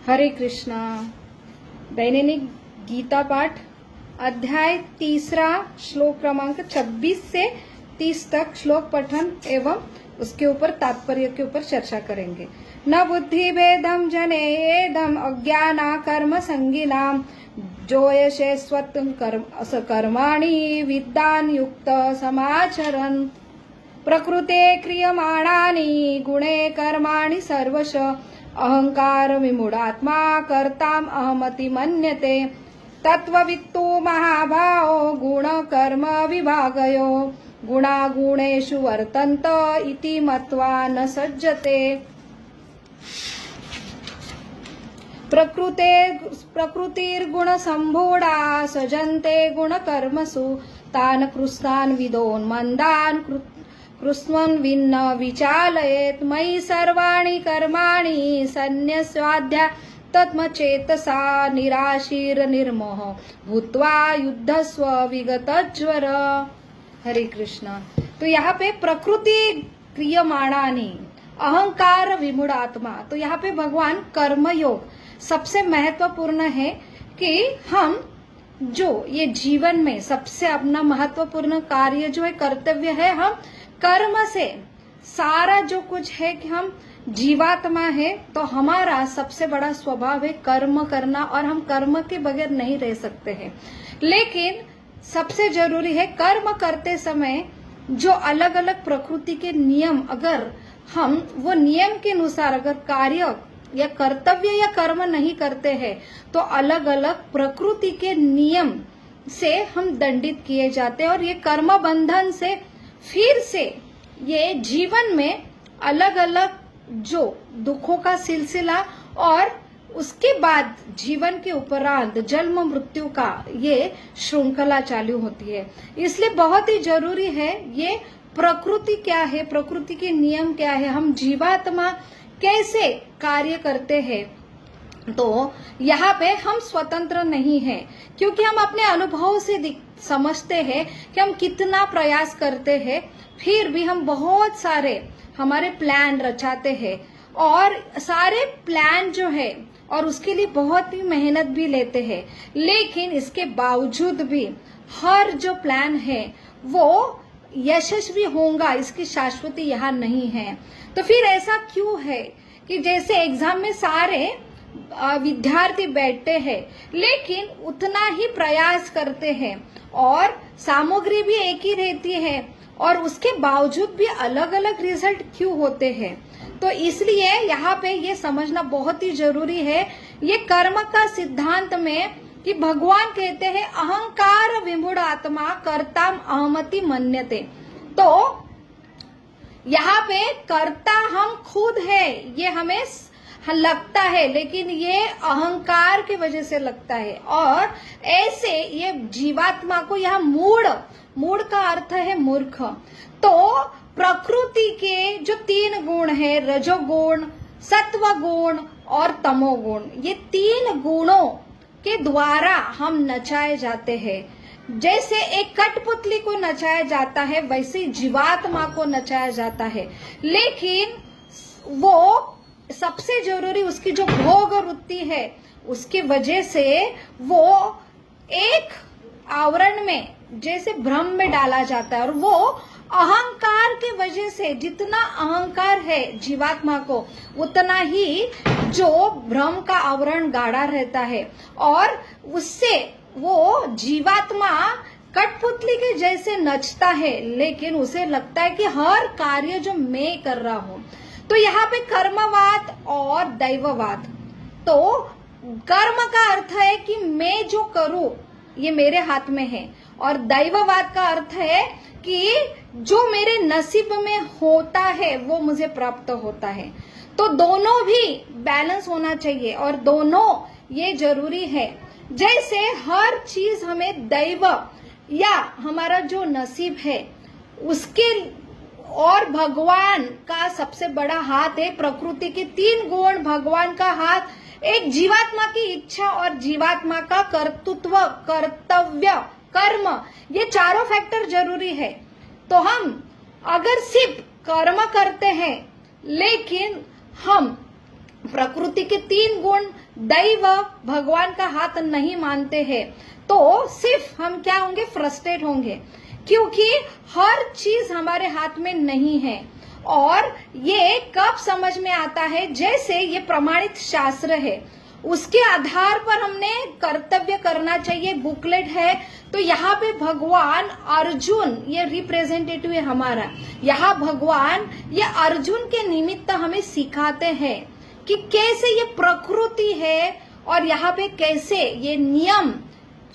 हरे कृष्णा। दैनिक गीता पाठ अध्याय 3 श्लोक क्रमांक 26 से 30 तक श्लोक पठन एवं उसके ऊपर तात्पर्य के ऊपर चर्चा करेंगे। न बुद्धि भेदम जनेयेदम अज्ञाना कर्म संगिनाम जोयसे स्वत्म कर्माणि विद्वान् युक्त समाचरन् प्रकृते क्रियमाणानि गुणे कर्माणि सर्वश अहंकार विमूढ़ात्मा कर्ताम अहमति मन्यते तत्ववित्तु महाभावो गुण कर्म विभागयो गुणागुणेषु वर्तन्त इति मत्वा न सज्जते। प्रकृतिर्गुण संभूढ़ा सजन्ते गुण कर्मसु तान् कृस्तान् विदोन्मन्दान् कृष्णन् विन्न विचालयेत् मयि सर्वाणि कर्माणि सन्न्यस्याध्या तत्मचेतसा निराशीर निर्मोह भूत्वा युद्धस्व विगतज्वर। हरे कृष्णा। तो यहाँ पे प्रकृति क्रियमाणानि अहंकार विमूढ़ात्मा, तो यहाँ पे भगवान कर्मयोग सबसे महत्वपूर्ण है कि हम जो ये जीवन में सबसे अपना महत्वपूर्ण कार्य जो है कर्तव्य है, हम कर्म से सारा जो कुछ है कि हम जीवात्मा है तो हमारा सबसे बड़ा स्वभाव है कर्म करना और हम कर्म के बगैर नहीं रह सकते हैं। लेकिन सबसे जरूरी है कर्म करते समय जो अलग अलग प्रकृति के नियम, अगर हम वो नियम के अनुसार अगर कार्य या कर्तव्य या कर्म नहीं करते हैं तो अलग अलग प्रकृति के नियम से हम दंडित किए जाते हैं और ये कर्म बंधन से फिर से ये जीवन में अलग अलग जो दुखों का सिलसिला और उसके बाद जीवन के उपरांत जन्म मृत्यु का ये श्रृंखला चालू होती है। इसलिए बहुत ही जरूरी है ये प्रकृति क्या है, प्रकृति के नियम क्या है, हम जीवात्मा कैसे कार्य करते हैं। तो यहाँ पे हम स्वतंत्र नहीं हैं क्योंकि हम अपने अनुभव से समझते हैं कि हम कितना प्रयास करते हैं, फिर भी हम बहुत सारे हमारे प्लान रचाते हैं और सारे प्लान जो है और उसके लिए बहुत ही मेहनत भी लेते हैं, लेकिन इसके बावजूद भी हर जो प्लान है वो यशस्वी होगा इसकी शाश्वती यहाँ नहीं है। तो फिर ऐसा क्यों है कि जैसे एग्जाम में सारे विद्यार्थी बैठते हैं लेकिन उतना ही प्रयास करते हैं और सामग्री भी एक ही रहती है और उसके बावजूद भी अलग अलग रिजल्ट क्यों होते हैं। तो इसलिए यहाँ पे ये समझना बहुत ही जरूरी है ये कर्म का सिद्धांत में कि भगवान कहते हैं अहंकार विमूढ़ आत्मा कर्ताम अहमति मन्यते। तो यहाँ पे कर्ता हम खुद है ये हमें लगता है, लेकिन ये अहंकार की वजह से लगता है और ऐसे ये जीवात्मा को यहाँ मूढ़ का अर्थ है मूर्ख। तो प्रकृति के जो 3 गुण है रजोगुण, सत्वगुण और तमोगुण, ये 3 गुणों के द्वारा हम नचाए जाते हैं। जैसे एक कठपुतली को नचाया जाता है वैसे जीवात्मा को नचाया जाता है, लेकिन वो सबसे जरूरी उसकी जो भोग वृत्ति है उसकी वजह से वो एक आवरण में जैसे भ्रम में डाला जाता है और वो अहंकार के वजह से जितना अहंकार है जीवात्मा को उतना ही जो भ्रम का आवरण गाढ़ा रहता है और उससे वो जीवात्मा कठपुतली के जैसे नचता है, लेकिन उसे लगता है कि हर कार्य जो मैं कर रहा हूं। तो यहाँ पे कर्मवाद और दैववाद, तो कर्म का अर्थ है कि मैं जो करूं ये मेरे हाथ में है और दैववाद का अर्थ है कि जो मेरे नसीब में होता है वो मुझे प्राप्त होता है। तो दोनों भी बैलेंस होना चाहिए और दोनों ये जरूरी है। जैसे हर चीज हमें दैव या हमारा जो नसीब है उसके और भगवान का सबसे बड़ा हाथ है, प्रकृति के 3 गुण भगवान का हाथ, एक जीवात्मा की इच्छा और जीवात्मा का कर्तृत्व, कर्तव्य, कर्म, ये चारों फैक्टर जरूरी है। तो हम अगर सिर्फ कर्म करते हैं लेकिन हम प्रकृति के 3 गुण दैव भगवान का हाथ नहीं मानते हैं तो सिर्फ हम क्या होंगे, फ्रस्ट्रेट होंगे, क्योंकि हर चीज हमारे हाथ में नहीं है। और ये कब समझ में आता है, जैसे ये प्रमाणित शास्त्र है उसके आधार पर हमने कर्तव्य करना चाहिए। बुकलेट है तो यहाँ पे भगवान अर्जुन, ये रिप्रेजेंटेटिव है हमारा, यहाँ भगवान ये अर्जुन के निमित्त हमें सिखाते हैं कि कैसे ये प्रकृति है और यहाँ पे कैसे ये नियम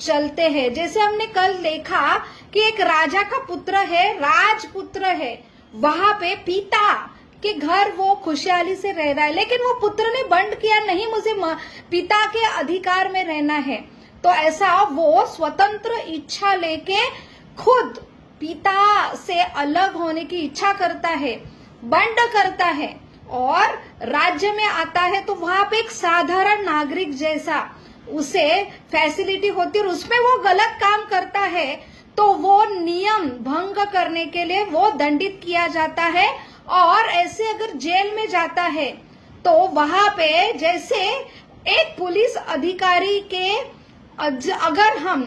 चलते हैं। जैसे हमने कल देखा कि एक राजा का पुत्र है, राजपुत्र है, वहां पे पिता के घर वो खुशहाली से रह रहा है, लेकिन वो पुत्र ने बंद किया, नहीं मुझे पिता के अधिकार में रहना है। तो ऐसा वो स्वतंत्र इच्छा लेके खुद पिता से अलग होने की इच्छा करता है, बंद करता है और राज्य में आता है। तो वहां पे एक साधारण नागरिक जैसा उसे फैसिलिटी होती है और उसमें वो गलत काम करता है तो वो नियम भंग करने के लिए वो दंडित किया जाता है। और ऐसे अगर जेल में जाता है तो वहां पे जैसे एक पुलिस अधिकारी के अगर हम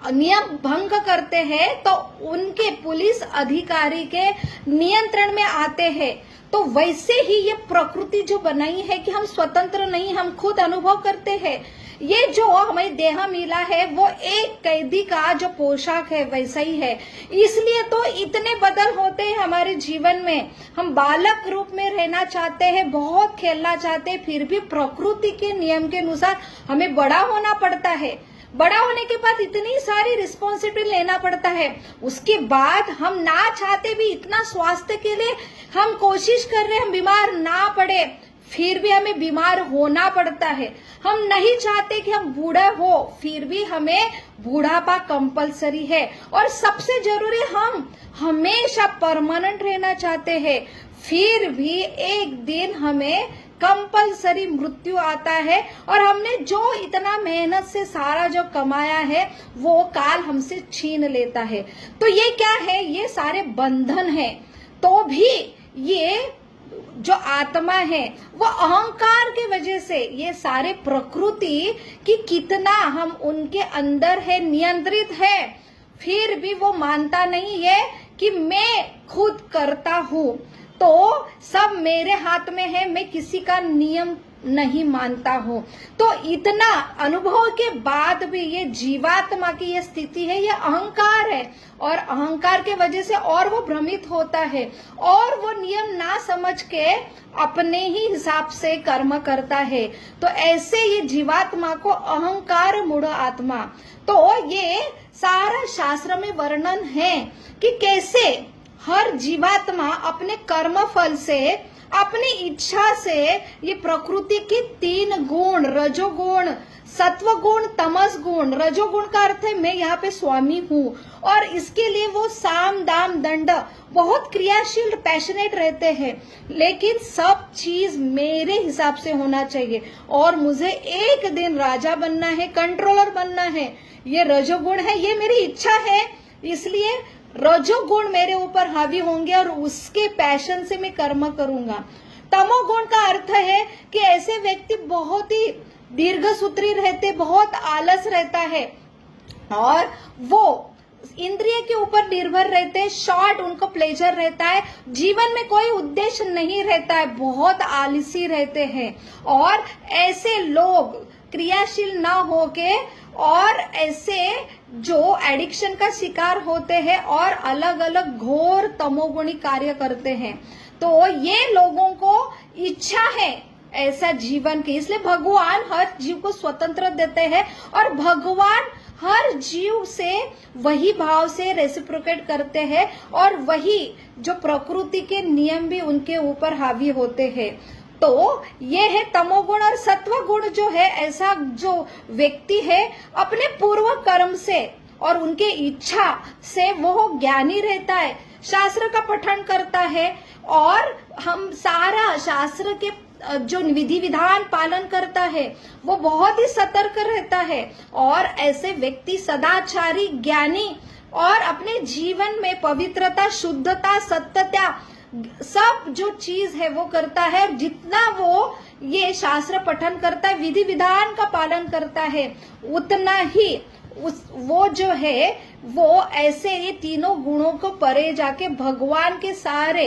नियम भंग करते हैं तो उनके पुलिस अधिकारी के नियंत्रण में आते हैं। तो वैसे ही ये प्रकृति जो बनाई है कि हम स्वतंत्र नहीं, हम खुद अनुभव करते हैं। ये जो हमें देह मिला है वो एक कैदी का जो पोशाक है वैसा ही है। इसलिए तो इतने बदल होते हैं हमारे जीवन में। हम बालक रूप में रहना चाहते हैं, बहुत खेलना चाहते हैं, फिर भी प्रकृति के नियम के अनुसार हमें बड़ा होना पड़ता है। बड़ा होने के बाद इतनी सारी रिस्पॉन्सिबिलिटी लेना पड़ता है। उसके बाद हम ना चाहते भी इतना स्वास्थ्य के लिए हम कोशिश कर रहे हैं, हम बीमार ना पड़े, फिर भी हमें बीमार होना पड़ता है। हम नहीं चाहते कि हम बूढ़ा हो, फिर भी हमें बूढ़ापा कंपलसरी है। और सबसे जरूरी, हम हमेशा परमानेंट रहना चाहते हैं, फिर भी एक दिन हमें कंपलसरी मृत्यु आता है और हमने जो इतना मेहनत से सारा जो कमाया है वो काल हमसे छीन लेता है। तो ये क्या है, ये सारे बंधन है। तो भी ये जो आत्मा है वो अहंकार के वजह से ये सारे प्रकृति की कितना हम उनके अंदर है, नियंत्रित है, फिर भी वो मानता नहीं है कि मैं खुद करता हूँ, तो सब मेरे हाथ में है, मैं किसी का नियम नहीं मानता हूँ। तो इतना अनुभव के बाद भी ये जीवात्मा की ये स्थिति है, ये अहंकार है और अहंकार के वजह से और वो भ्रमित होता है और वो नियम ना समझ के अपने ही हिसाब से कर्म करता है। तो ऐसे ये जीवात्मा को अहंकार मूढ़ आत्मा, तो ये सारा शास्त्र में वर्णन है कि कैसे हर जीवात्मा अपने कर्म फल से, अपनी इच्छा से ये प्रकृति के 3 गुण, रजोगुण, सत्वगुण, तमस गुण। रजोगुण का अर्थ है मैं यहाँ पे स्वामी हूँ और इसके लिए वो साम दाम दंड बहुत क्रियाशील, पैशनेट रहते हैं, लेकिन सब चीज मेरे हिसाब से होना चाहिए और मुझे एक दिन राजा बनना है, कंट्रोलर बनना है। ये रजोगुण है, ये मेरी इच्छा है, इसलिए रजोगुण मेरे ऊपर हावी होंगे और उसके पैशन से मैं कर्म करूंगा। तमोगुण का अर्थ है कि ऐसे व्यक्ति बहुत ही दीर्घ सूत्री रहते, बहुत आलस रहता है और वो इंद्रिय के ऊपर निर्भर रहते हैं, शॉर्ट उनको प्लेजर रहता है, जीवन में कोई उद्देश्य नहीं रहता है, बहुत आलसी रहते हैं। और ऐसे लोग क्रियाशील ना होके और ऐसे जो एडिक्शन का शिकार होते हैं और अलग अलग घोर तमोगुणी कार्य करते हैं। तो ये लोगों को इच्छा है ऐसा जीवन की, इसलिए भगवान हर जीव को स्वतंत्र देते हैं और भगवान हर जीव से वही भाव से रेसिप्रोकेट करते हैं और वही जो प्रकृति के नियम भी उनके ऊपर हावी होते हैं। तो ये है तमोगुण। और सत्व गुण जो है, ऐसा जो व्यक्ति है अपने पूर्व कर्म से और उनके इच्छा से वो ज्ञानी रहता है, शास्त्र का पठन करता है और हम सारा शास्त्र के जो विधि विधान पालन करता है वो बहुत ही सतर्क रहता है। और ऐसे व्यक्ति सदाचारी, ज्ञानी और अपने जीवन में पवित्रता, शुद्धता, सत्यता सब जो चीज है वो करता है। जितना वो ये शास्त्र पठन करता है, विधि विधान का पालन करता है, उतना ही वो जो है वो ऐसे ये तीनों गुणों को परे जाके भगवान के सारे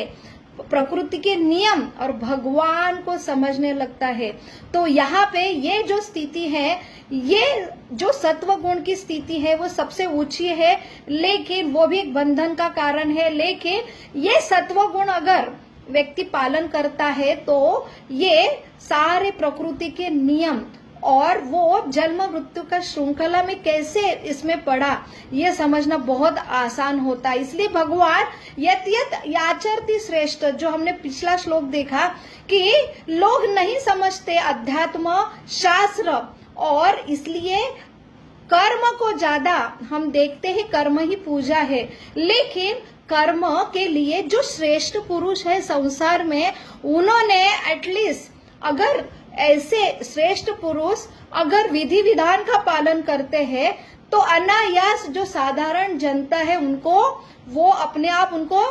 प्रकृति के नियम और भगवान को समझने लगता है। तो यहाँ पे ये जो स्थिति है, ये जो सत्व गुण की स्थिति है वो सबसे ऊंची है, लेकिन वो भी एक बंधन का कारण है। लेकिन ये सत्व गुण अगर व्यक्ति पालन करता है तो ये सारे प्रकृति के नियम और वो जन्म मृत्यु का श्रृंखला में कैसे इसमें पड़ा, ये समझना बहुत आसान होता है। इसलिए भगवान यत यत याचरति श्रेष्ठ, जो हमने पिछला श्लोक देखा कि लोग नहीं समझते अध्यात्म शास्त्र, और इसलिए कर्म को ज्यादा हम देखते हैं, कर्म ही पूजा है। लेकिन कर्म के लिए जो श्रेष्ठ पुरुष है संसार में, उन्होंने एटलीस्ट अगर ऐसे श्रेष्ठ पुरुष अगर विधि विधान का पालन करते हैं तो अनायास जो साधारण जनता है उनको वो अपने आप उनको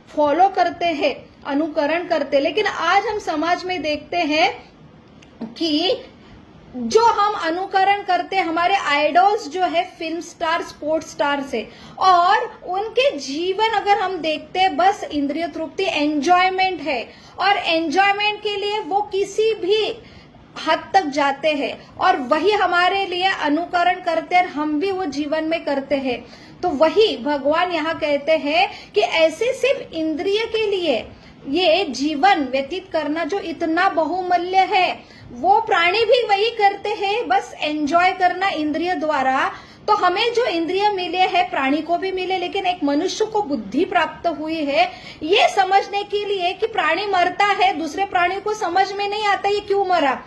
फॉलो करते हैं, अनुकरण करते। लेकिन आज हम समाज में देखते हैं कि जो हम अनुकरण करते हैं, हमारे आइडल्स जो है फिल्म स्टार, स्पोर्ट्स स्टार से, और उनके जीवन अगर हम देखते हैं बस इंद्रिय तृप्ति, एंजॉयमेंट है, और एंजॉयमेंट के लिए वो किसी भी हद तक जाते हैं और वही हमारे लिए अनुकरण करते हैं, हम भी वो जीवन में करते हैं। तो वही भगवान यहाँ कहते हैं कि ऐसे सिर्फ इंद्रिय के लिए ये जीवन व्यतीत करना जो इतना बहुमूल्य है, वो प्राणी भी वही करते हैं, बस एंजॉय करना इंद्रिय द्वारा। तो हमें जो इंद्रिय मिले हैं, प्राणी को भी मिले, लेकिन एक मनुष्य को बुद्धि प्राप्त हुई है ये समझने के लिए कि प्राणी मरता है, दूसरे प्राणी को समझ में नहीं आता ये क्यों मरा,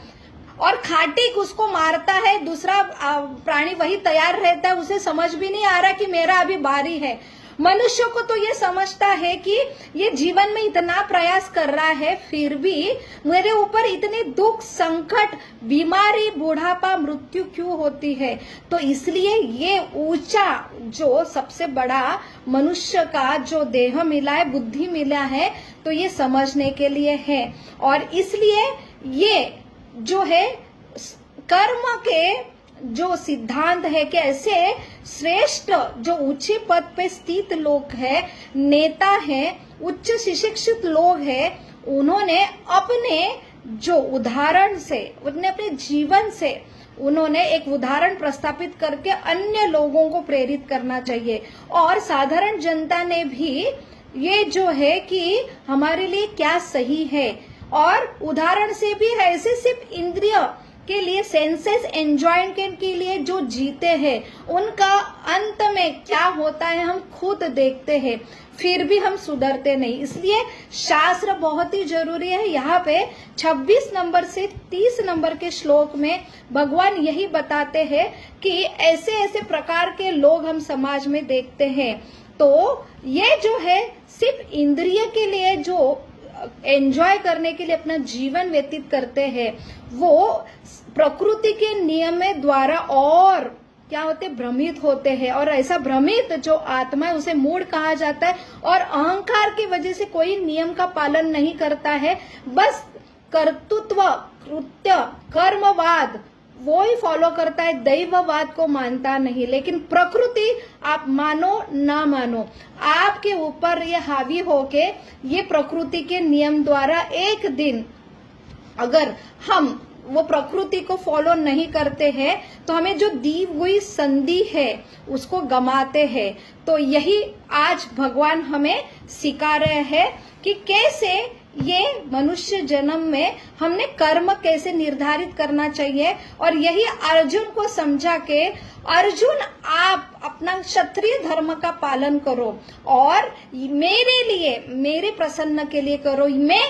और खाटिक उसको मारता है, दूसरा प्राणी वही तैयार रहता है, उसे समझ भी नहीं आ रहा कि मेरा अभी बारी है। मनुष्य को तो ये समझता है कि ये जीवन में इतना प्रयास कर रहा है, फिर भी मेरे ऊपर इतने दुख, संकट, बीमारी, बुढ़ापा, मृत्यु क्यों होती है। तो इसलिए ये ऊंचा जो सबसे बड़ा मनुष्य का जो देह मिला है, बुद्धि मिला है, तो ये समझने के लिए है। और इसलिए ये जो है कर्म के जो सिद्धांत है कि ऐसे श्रेष्ठ जो ऊंचे पद पे स्थित लोग हैं, नेता हैं, उच्च शिक्षित लोग हैं, उन्होंने अपने जो उदाहरण से, उन्होंने अपने जीवन से उन्होंने एक उदाहरण प्रस्थापित करके अन्य लोगों को प्रेरित करना चाहिए। और साधारण जनता ने भी ये जो है कि हमारे लिए क्या सही है, और उदाहरण से भी है, ऐसे सिर्फ इंद्रिय के लिए, सेंसेस एंजॉयमेंट के लिए जो जीते हैं, उनका अंत में क्या होता है हम खुद देखते हैं, फिर भी हम सुधरते नहीं। इसलिए शास्त्र बहुत ही जरूरी है। यहाँ पे 26 नंबर से 30 नंबर के श्लोक में भगवान यही बताते हैं कि ऐसे ऐसे प्रकार के लोग हम समाज में देखते हैं। तो ये जो है सिर्फ इंद्रिय के लिए जो एंजॉय करने के लिए अपना जीवन व्यतीत करते हैं, वो प्रकृति के नियम द्वारा और क्या होते, भ्रमित होते हैं। और ऐसा भ्रमित जो आत्मा है उसे मूढ़ कहा जाता है, और अहंकार की वजह से कोई नियम का पालन नहीं करता है, बस कर्तृत्व, कृत्य, कर्मवाद वो ही फॉलो करता है, दैववाद को मानता नहीं। लेकिन प्रकृति आप मानो ना मानो, आपके ऊपर ये हावी होके ये प्रकृति के नियम द्वारा एक दिन अगर हम वो प्रकृति को फॉलो नहीं करते हैं तो हमें जो दी हुई संधि है उसको गमाते हैं। तो यही आज भगवान हमें सिखा रहे हैं कि कैसे ये मनुष्य जन्म में हमने कर्म कैसे निर्धारित करना चाहिए। और यही अर्जुन को समझा के, अर्जुन आप अपना क्षत्रिय धर्म का पालन करो और मेरे लिए, मेरे प्रसन्न के लिए करो। मैं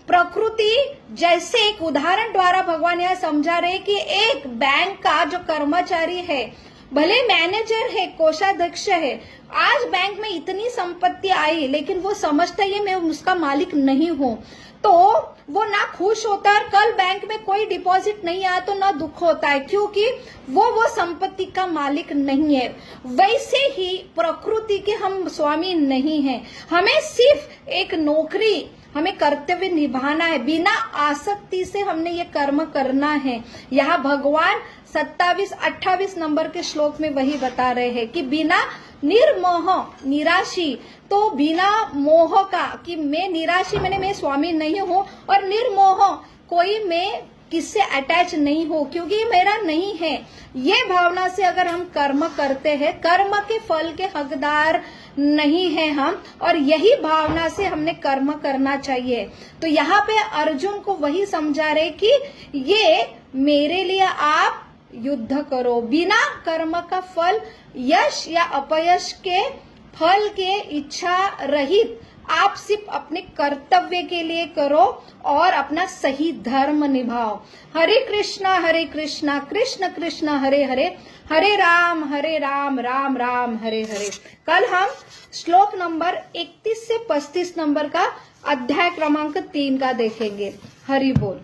प्रकृति जैसे एक उदाहरण द्वारा भगवान यह समझा रहे कि एक बैंक का जो कर्मचारी है, भले मैनेजर है, कोषाध्यक्ष है, आज बैंक में इतनी संपत्ति आई, लेकिन वो समझता है मैं उसका मालिक नहीं हूँ, तो वो ना खुश होता है, और कल बैंक में कोई डिपॉजिट नहीं आया तो ना दुख होता है, क्योंकि वो संपत्ति का मालिक नहीं है। वैसे ही प्रकृति के हम स्वामी नहीं हैं। हमें सिर्फ एक नौकरी, हमें कर्तव्य निभाना है, बिना आसक्ति से हमने ये कर्म करना है। यहाँ भगवान 27-28 नंबर के श्लोक में वही बता रहे हैं कि बिना निर्मोह, निराशी, तो बिना मोह का कि मैं निराशी, मैं स्वामी नहीं हूँ, और निर्मोह कोई मैं किससे अटैच नहीं हो, क्योंकि ये मेरा नहीं है। ये भावना से अगर हम कर्म करते हैं, कर्म के फल के हकदार नहीं है हम, और यही भावना से हमने कर्म करना चाहिए। तो यहाँ पे अर्जुन को वही समझा रहे कि ये मेरे लिए आप युद्ध करो, बिना कर्म का फल, यश या अपयश के फल के इच्छा रहित आप सिर्फ अपने कर्तव्य के लिए करो और अपना सही धर्म निभाओ। हरे कृष्णा कृष्ण कृष्ण हरे हरे, हरे राम राम राम हरे हरे। कल हम श्लोक नंबर 31 से 35 नंबर का अध्याय क्रमांक 3 का देखेंगे। हरि बोल।